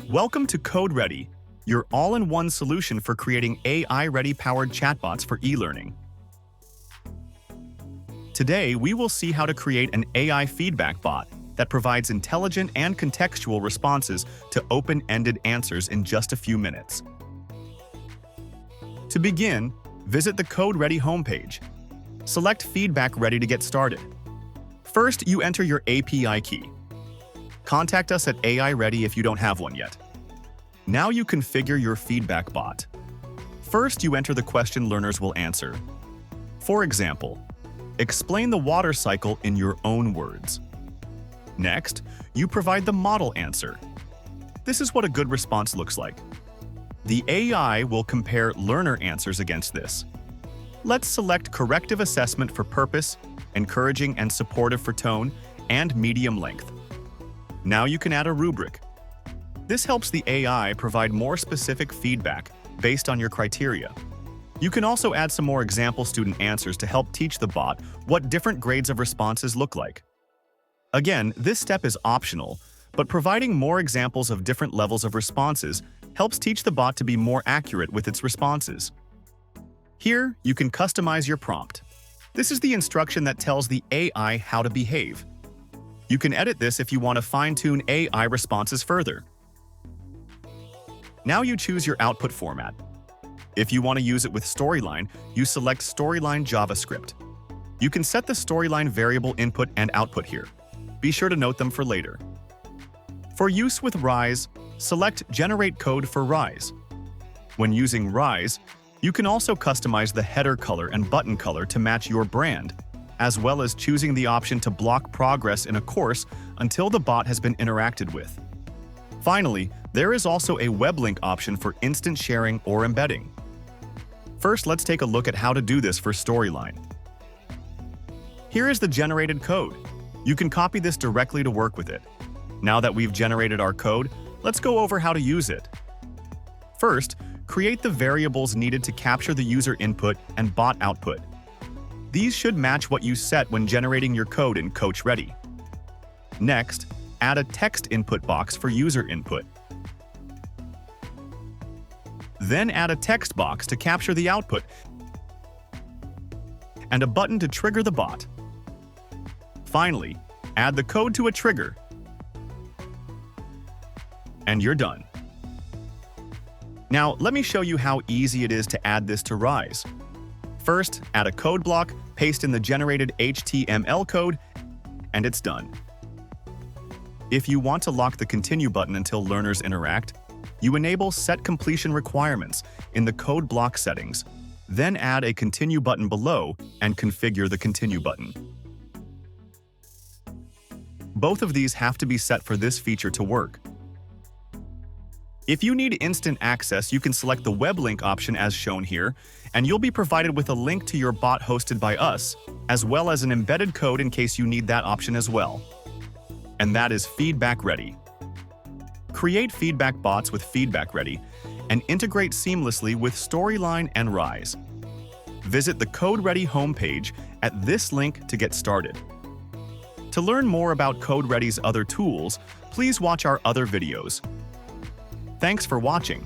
Welcome to CodeReady, your all-in-one solution for creating AI-ready powered chatbots for e-learning. Today, we will see how to create an AI feedback bot that provides intelligent and contextual responses to open-ended answers in just a few minutes. To begin, visit the CodeReady homepage. Select FeedbackReady to get started. First, you enter your API key. Contact us at AI Ready if you don't have one yet. Now you configure your feedback bot. First, you enter the question learners will answer. For example, explain the water cycle in your own words. Next, you provide the model answer. This is what a good response looks like. The AI will compare learner answers against this. Let's select corrective assessment for purpose, encouraging and supportive for tone, and medium length. Now you can add a rubric. This helps the AI provide more specific feedback based on your criteria. You can also add some more example student answers to help teach the bot what different grades of responses look like. Again, this step is optional, but providing more examples of different levels of responses helps teach the bot to be more accurate with its responses. Here, you can customize your prompt. This is the instruction that tells the AI how to behave. You can edit this if you want to fine-tune AI responses further. Now you choose your output format. If you want to use it with Storyline, you select Storyline JavaScript. You can set the Storyline variable input and output here. Be sure to note them for later. For use with Rise, select Generate Code for Rise. When using Rise, you can also customize the header color and button color to match your brand, as well as choosing the option to block progress in a course until the bot has been interacted with. Finally, there is also a web link option for instant sharing or embedding. First, let's take a look at how to do this for Storyline. Here is the generated code. You can copy this directly to work with it. Now that we've generated our code, let's go over how to use it. First, create the variables needed to capture the user input and bot output. These should match what you set when generating your code in CodeReady. Next, add a text input box for user input. Then add a text box to capture the output and a button to trigger the bot. Finally, add the code to a trigger. And you're done. Now, let me show you how easy it is to add this to Rise. First, add a code block, paste in the generated HTML code, and it's done. If you want to lock the Continue button until learners interact, you enable Set Completion Requirements in the code block settings, then add a Continue button below and configure the Continue button. Both of these have to be set for this feature to work. If you need instant access, you can select the web link option as shown here, and you'll be provided with a link to your bot hosted by us, as well as an embedded code in case you need that option as well. And that is FeedbackReady. Create feedback bots with FeedbackReady and integrate seamlessly with Storyline and Rise. Visit the CodeReady homepage at this link to get started. To learn more about CodeReady's other tools, please watch our other videos. Thanks for watching.